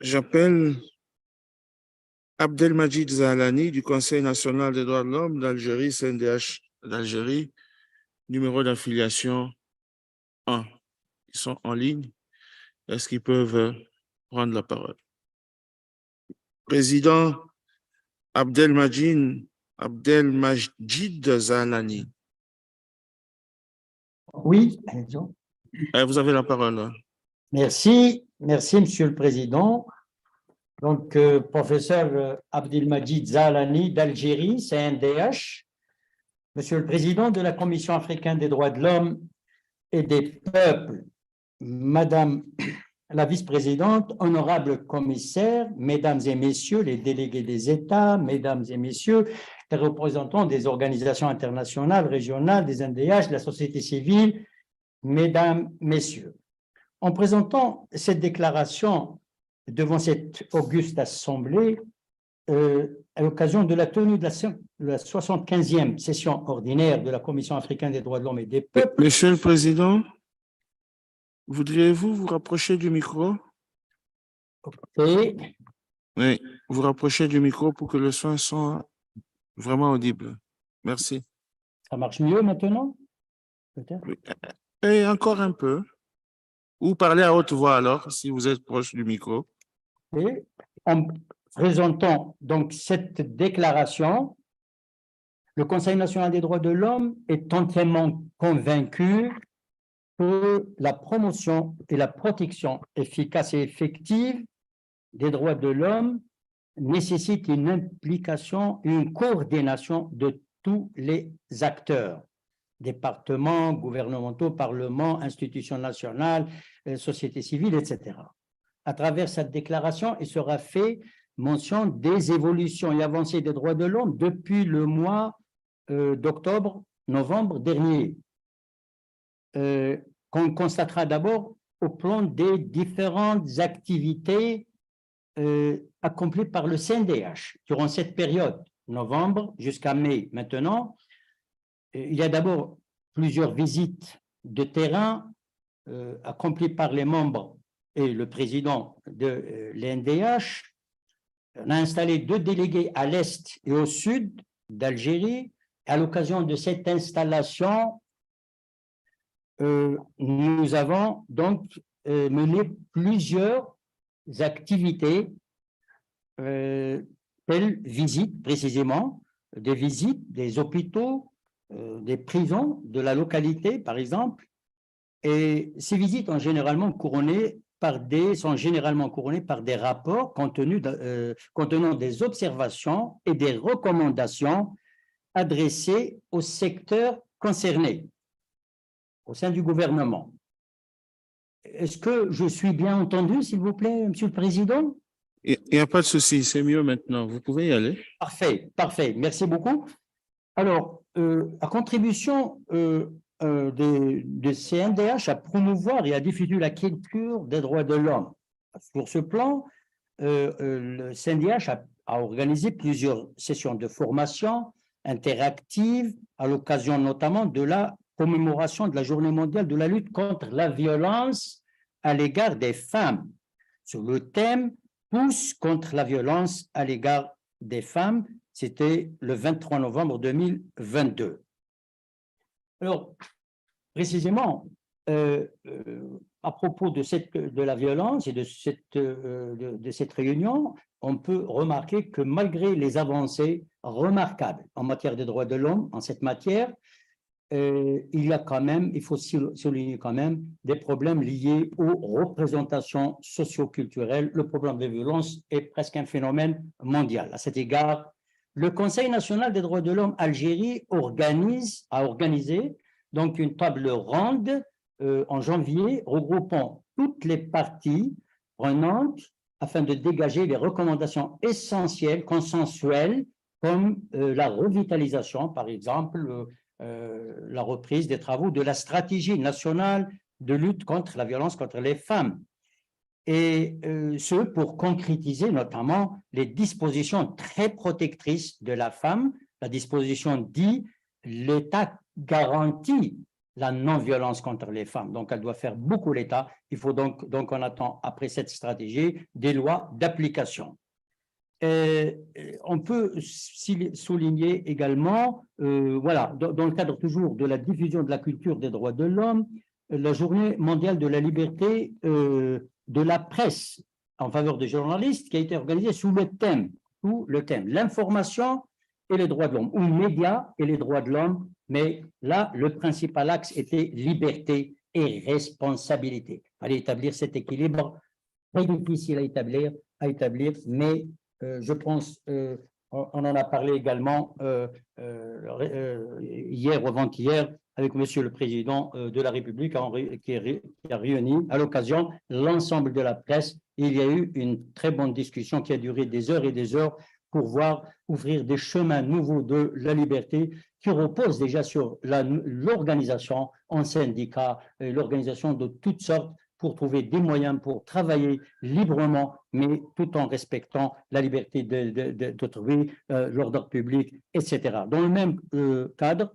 J'appelle Abdelmajid Zahlani du Conseil national des droits de l'homme d'Algérie, CNDH d'Algérie, numéro d'affiliation 1. Ils sont en ligne. Est-ce qu'ils peuvent prendre la parole? Président Abdelmajid Zahlani. Oui, Vous avez la parole. merci, Monsieur le Président. Donc, professeur Abdelmajid Zahlani d'Algérie, CNDH, Monsieur le Président de la Commission africaine des droits de l'homme et des peuples, Madame la vice-présidente, honorable commissaire, Mesdames et Messieurs les délégués des États, Mesdames et Messieurs les représentants des organisations internationales, régionales, des NDH, de la société civile, Mesdames, Messieurs. En présentant cette déclaration devant cette auguste assemblée, à l'occasion de la tenue de la 75e session ordinaire de la Commission africaine des droits de l'homme et des peuples. Monsieur le Président, voudriez-vous vous rapprocher du micro? Oui, vous rapprochez du micro pour que le son soit vraiment audible. Merci. Ça marche mieux maintenant? Peut-être. Et encore un peu. Ou parlez à haute voix alors, si vous êtes proche du micro. Et en présentant donc cette déclaration, le Conseil national des droits de l'homme est entièrement convaincu que la promotion et la protection efficace et effective des droits de l'homme nécessite une implication, une coordination de tous les acteurs, départements, gouvernementaux, parlements, institutions nationales, société civile, etc. À travers cette déclaration, il sera fait mention des évolutions et avancées des droits de l'homme depuis le mois d'octobre-novembre dernier. Qu'on constatera d'abord au plan des différentes activités accomplies par le CNDH durant cette période, novembre jusqu'à mai. Maintenant, il y a d'abord plusieurs visites de terrain accomplies par les membres et le président de l'NDH. On a installé 2 délégués à l'est et au sud d'Algérie. À l'occasion de cette installation, nous avons donc mené plusieurs activités, telles visites précisément, des visites des hôpitaux, des prisons de la localité par exemple, et ces visites sont généralement couronnées par des rapports contenant des observations et des recommandations adressées aux secteurs concernés au sein du gouvernement. Est-ce que je suis bien entendu, s'il vous plaît, Monsieur le Président? Il n'y a pas de souci, c'est mieux maintenant. Vous pouvez y aller. Parfait, parfait. Merci beaucoup. Alors, à contribution de CNDH à promouvoir et à diffuser la culture des droits de l'homme. Sur ce plan, le CNDH a organisé plusieurs sessions de formation interactives à l'occasion notamment de la commémoration de la Journée mondiale de la lutte contre la violence à l'égard des femmes, sur le thème « Tous contre la violence à l'égard des femmes ». C'était le 23 novembre 2022. Alors, précisément, à propos de la violence et de cette réunion, on peut remarquer que malgré les avancées remarquables en matière de droits de l'homme, en cette matière, il faut souligner quand même des problèmes liés aux représentations socio-culturelles. Le problème de violence est presque un phénomène mondial. À cet égard, le Conseil national des droits de l'homme Algérie a organisé donc une table ronde en janvier regroupant toutes les parties prenantes afin de dégager les recommandations essentielles, consensuelles, comme la revitalisation, par exemple, la reprise des travaux de la stratégie nationale de lutte contre la violence contre les femmes. Et ce, pour concrétiser notamment les dispositions très protectrices de la femme. La disposition dit « l'État garantit la non-violence contre les femmes. Donc, elle doit faire beaucoup l'État. Il faut donc on attend, après cette stratégie, des lois d'application. On peut souligner également, voilà, dans le cadre toujours de la diffusion de la culture des droits de l'homme, la journée mondiale de la liberté de la presse en faveur des journalistes qui a été organisée sous le thème l'information et les droits de l'homme, ou médias et les droits de l'homme, mais là, le principal axe était liberté et responsabilité. Il fallait établir cet équilibre très difficile à établir, mais je pense, on en a parlé également hier ou avant-hier avec Monsieur le Président de la République qui a réuni à l'occasion l'ensemble de la presse. Il y a eu une très bonne discussion qui a duré des heures et des heures pour voir ouvrir des chemins nouveaux de la liberté qui reposent déjà sur l'organisation en syndicats, l'organisation de toutes sortes pour trouver des moyens pour travailler librement, mais tout en respectant la liberté d'autrui, l'ordre public, etc. Dans le même cadre,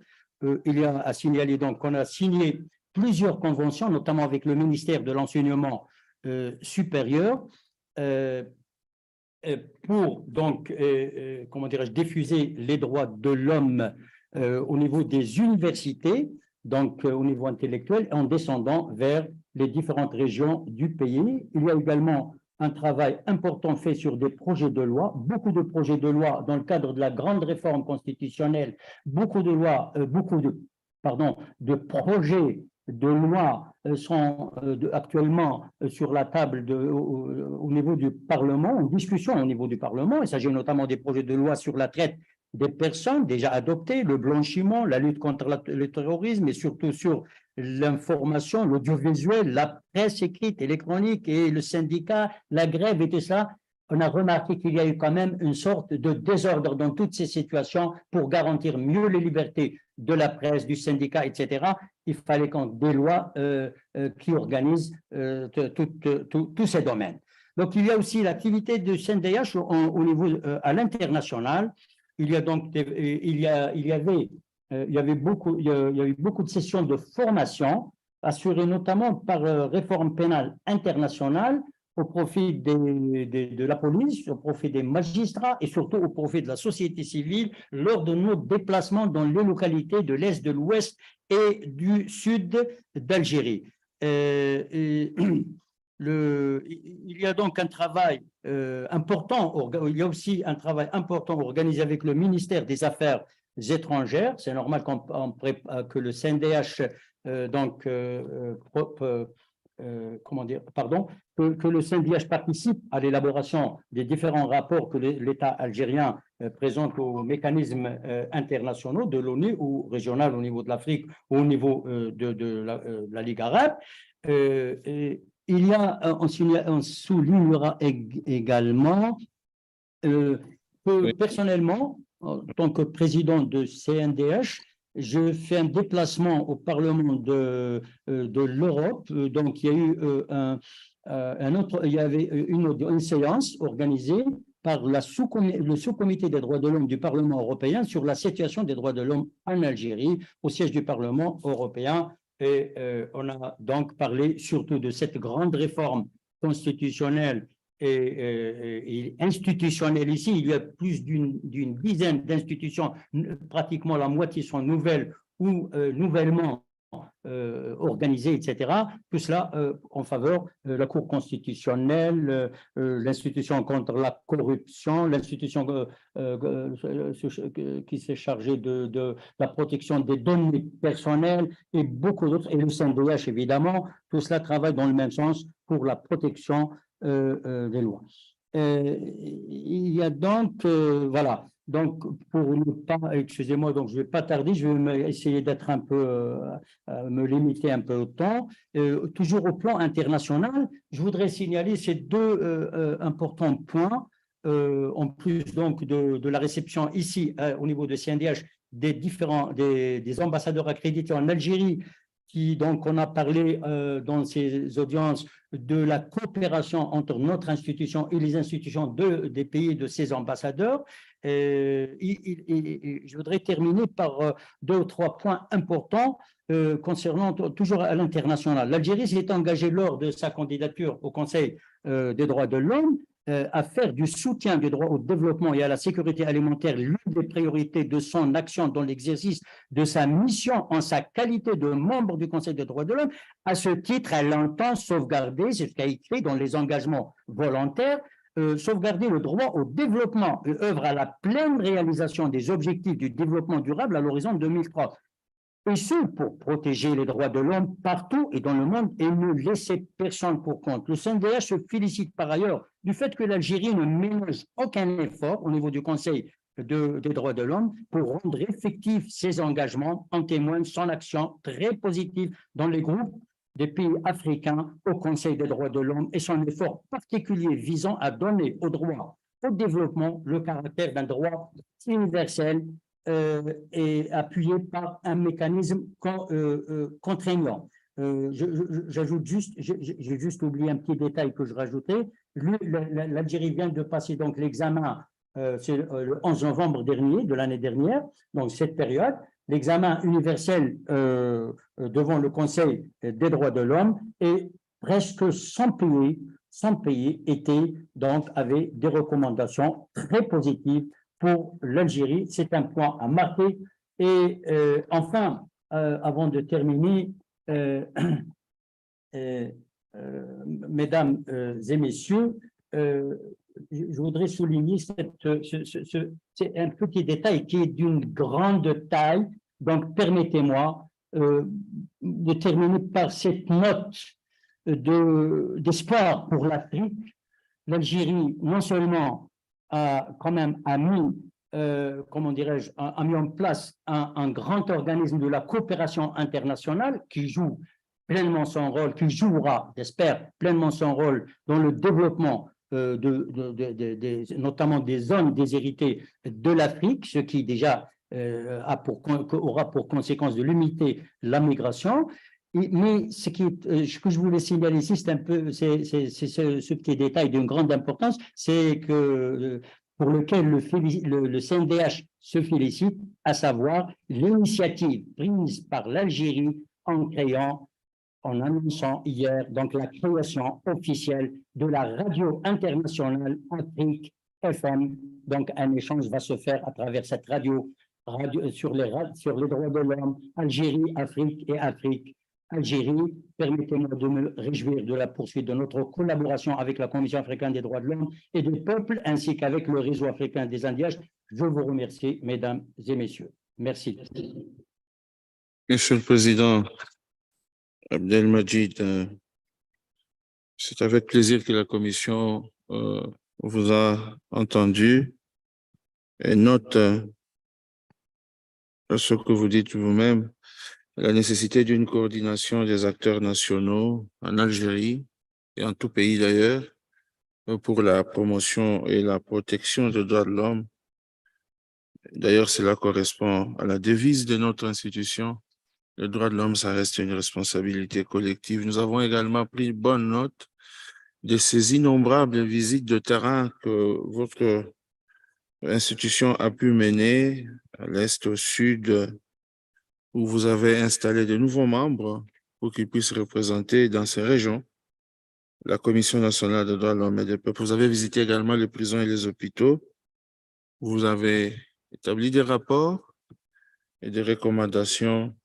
il y a à signaler donc qu'on a signé plusieurs conventions, notamment avec le ministère de l'Enseignement supérieur, pour donc, comment dirais-je, diffuser les droits de l'homme au niveau des universités, donc au niveau intellectuel, en descendant vers les différentes régions du pays. Il y a également un travail important fait sur des projets de loi, beaucoup de projets de loi dans le cadre de la grande réforme constitutionnelle, beaucoup de projets de loi sont actuellement sur la table au niveau du Parlement, en discussion au niveau du Parlement. Il s'agit notamment des projets de loi sur la traite des personnes déjà adoptées, le blanchiment, la lutte contre le terrorisme et surtout sur l'information, l'audiovisuel, la presse écrite, électronique et le syndicat, la grève et tout ça. On a remarqué qu'il y a eu quand même une sorte de désordre dans toutes ces situations pour garantir mieux les libertés de la presse, du syndicat, etc. Il fallait qu'on ait des lois qui organisent tous ces domaines. Donc, il y a aussi l'activité du CNDH au niveau à l'international. Il y a donc il y a eu beaucoup de sessions de formation assurées notamment par Réforme pénale internationale au profit de la police, au profit des magistrats et surtout au profit de la société civile lors de nos déplacements dans les localités de l'Est, de l'Ouest et du Sud d'Algérie. Il y a donc un travail important, il y a aussi un travail important organisé avec le ministère des Affaires étrangères. C'est normal que le CNDH que le CNDH participe à l'élaboration des différents rapports que l'État algérien présente aux mécanismes internationaux de l'ONU ou régional au niveau de l'Afrique ou au niveau de la Ligue arabe. Il y a, on soulignera également que personnellement, en tant que président de CNDH, je fais un déplacement au Parlement de l'Europe. Donc, il y a eu il y avait une séance organisée par le sous-comité des droits de l'homme du Parlement européen sur la situation des droits de l'homme en Algérie, au siège du Parlement européen. Et on a donc parlé surtout de cette grande réforme constitutionnelle et institutionnelle ici. Il y a plus d'une dizaine d'institutions, pratiquement la moitié sont nouvelles ou nouvellement organisées, etc. Tout cela en faveur de la Cour constitutionnelle, l'institution contre la corruption, l'institution qui s'est chargée de la protection des données personnelles et beaucoup d'autres, et le CNDH évidemment. Tout cela travaille dans le même sens pour la protection des lois. Il y a donc, voilà, donc pour ne pas, excusez-moi, donc je ne vais pas tarder, je vais essayer d'être un peu, me limiter un peu au temps. Toujours au plan international, je voudrais signaler ces deux importants points, en plus donc de la réception ici au niveau de CNDH des ambassadeurs accrédités en Algérie donc, on a parlé dans ces audiences de la coopération entre notre institution et les institutions des pays de ses ambassadeurs. Je voudrais terminer par 2 ou 3 points importants concernant toujours à l'international. L'Algérie s'est engagée lors de sa candidature au Conseil des droits de l'homme à faire du soutien du droit au développement et à la sécurité alimentaire l'une des priorités de son action dans l'exercice de sa mission en sa qualité de membre du Conseil des droits de l'homme. À ce titre, elle entend sauvegarder, c'est ce qu'a écrit dans les engagements volontaires, sauvegarder le droit au développement et œuvre à la pleine réalisation des objectifs du développement durable à l'horizon 2030. Et ce, pour protéger les droits de l'homme partout et dans le monde et ne laisser personne pour compte. Le CNDH se félicite par ailleurs du fait que l'Algérie ne ménage aucun effort au niveau du Conseil des droits de l'homme pour rendre effectifs ses engagements. En témoigne son action très positive dans les groupes des pays africains au Conseil des droits de l'homme et son effort particulier visant à donner au droit au développement le caractère d'un droit universel et appuyé par un mécanisme contraignant. J'ajoute juste, j'ai juste oublié un petit détail que je rajoutais. L'Algérie vient de passer donc l'examen, c'est le 11 novembre dernier, de l'année dernière, donc cette période, l'examen universel devant le Conseil des droits de l'homme et presque 100 pays avaient des recommandations très positives pour l'Algérie. C'est un point à marquer. Et enfin, avant de terminer, mesdames et messieurs, je voudrais souligner c'est un petit détail qui est d'une grande taille. Donc, permettez-moi de terminer par cette note d'espoir pour l'Afrique. L'Algérie, non seulement a quand même mis, comment dirais-je, a mis en place un grand organisme de la coopération internationale qui joue pleinement son rôle, qui jouera, j'espère, pleinement son rôle dans le développement notamment des zones déshéritées de l'Afrique, ce qui déjà aura pour conséquence de limiter la migration. Mais ce que je voulais signaler ici, c'est un peu ce petit détail d'une grande importance, c'est que pour lequel le CNDH se félicite, à savoir l'initiative prise par l'Algérie en annonçant hier donc la création officielle de la radio internationale Afrique FM. Donc un échange va se faire à travers cette radio sur les droits de l'homme, Algérie, Afrique et Afrique. Algérie, permettez-moi de me réjouir de la poursuite de notre collaboration avec la Commission africaine des droits de l'homme et des peuples, ainsi qu'avec le réseau africain des Indiages. Je vous remercie, mesdames et messieurs. Merci. Monsieur le Président Abdelmadjid, c'est avec plaisir que la Commission vous a entendu et note ce que vous dites vous-même, la nécessité d'une coordination des acteurs nationaux en Algérie et en tout pays d'ailleurs pour la promotion et la protection des droits de l'homme. D'ailleurs, cela correspond à la devise de notre institution. Les droits de l'homme, ça reste une responsabilité collective. Nous avons également pris bonne note de ces innombrables visites de terrain que votre institution a pu mener à l'est, au sud, où vous avez installé de nouveaux membres pour qu'ils puissent représenter dans ces régions la Commission nationale des droits de l'homme et des peuples. Vous avez visité également les prisons et les hôpitaux. Vous avez établi des rapports et des recommandations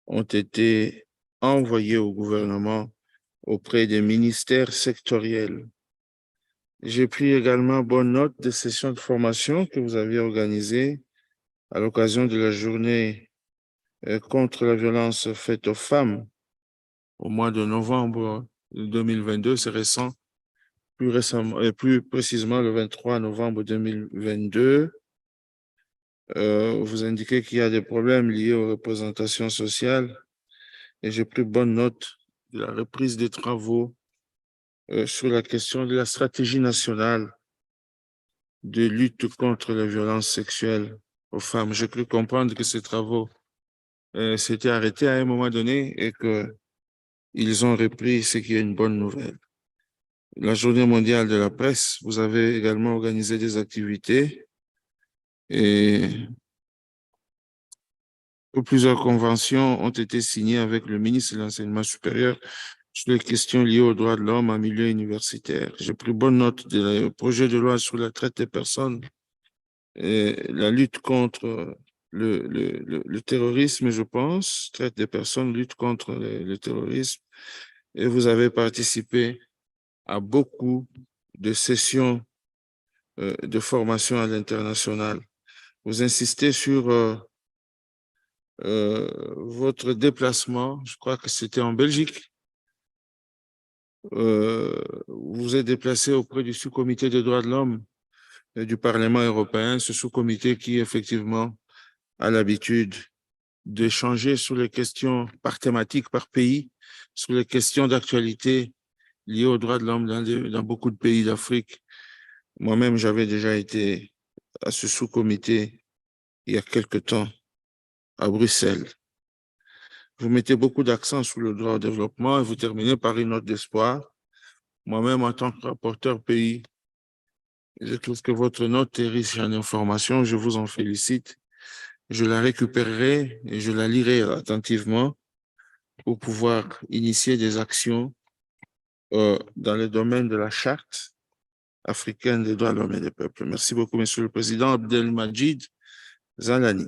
ont été envoyées au gouvernement auprès des ministères sectoriels. J'ai pris également bonne note des sessions de formation que vous aviez organisées à l'occasion de la journée contre la violence faite aux femmes au mois de novembre 2022, c'est récent, plus précisément le 23 novembre 2022. Vous indiquez qu'il y a des problèmes liés aux représentations sociales et j'ai pris bonne note de la reprise des travaux sur la question de la stratégie nationale de lutte contre les violences sexuelles aux femmes. J'ai cru comprendre que ces travaux s'étaient arrêtés à un moment donné et qu'ils ont repris, ce qui est une bonne nouvelle. La Journée mondiale de la presse, vous avez également organisé des activités et plusieurs conventions ont été signées avec le ministre de l'Enseignement supérieur sur les questions liées aux droits de l'homme en milieu universitaire. J'ai pris bonne note du projet de loi sur la traite des personnes et la lutte contre le terrorisme, je pense, traite des personnes, lutte contre le terrorisme. Et vous avez participé à beaucoup de sessions de formation à l'international. Vous insistez sur votre déplacement, je crois que c'était en Belgique. Vous vous êtes déplacé auprès du sous-comité des droits de l'homme du Parlement européen, ce sous-comité qui, effectivement, a l'habitude d'échanger sur les questions par thématique, par pays, sur les questions d'actualité liées aux droits de l'homme dans beaucoup de pays d'Afrique. Moi-même, j'avais déjà été à ce sous-comité il y a quelque temps à Bruxelles. Vous mettez beaucoup d'accent sur le droit au développement et vous terminez par une note d'espoir. Moi-même, en tant que rapporteur pays, je trouve que votre note est riche en informations. Je vous en félicite. Je la récupérerai et je la lirai attentivement pour pouvoir initier des actions dans le domaine de la charte africaine des droits de l'homme et des peuples. Merci beaucoup, Monsieur le Président Abdelmajid Zalani.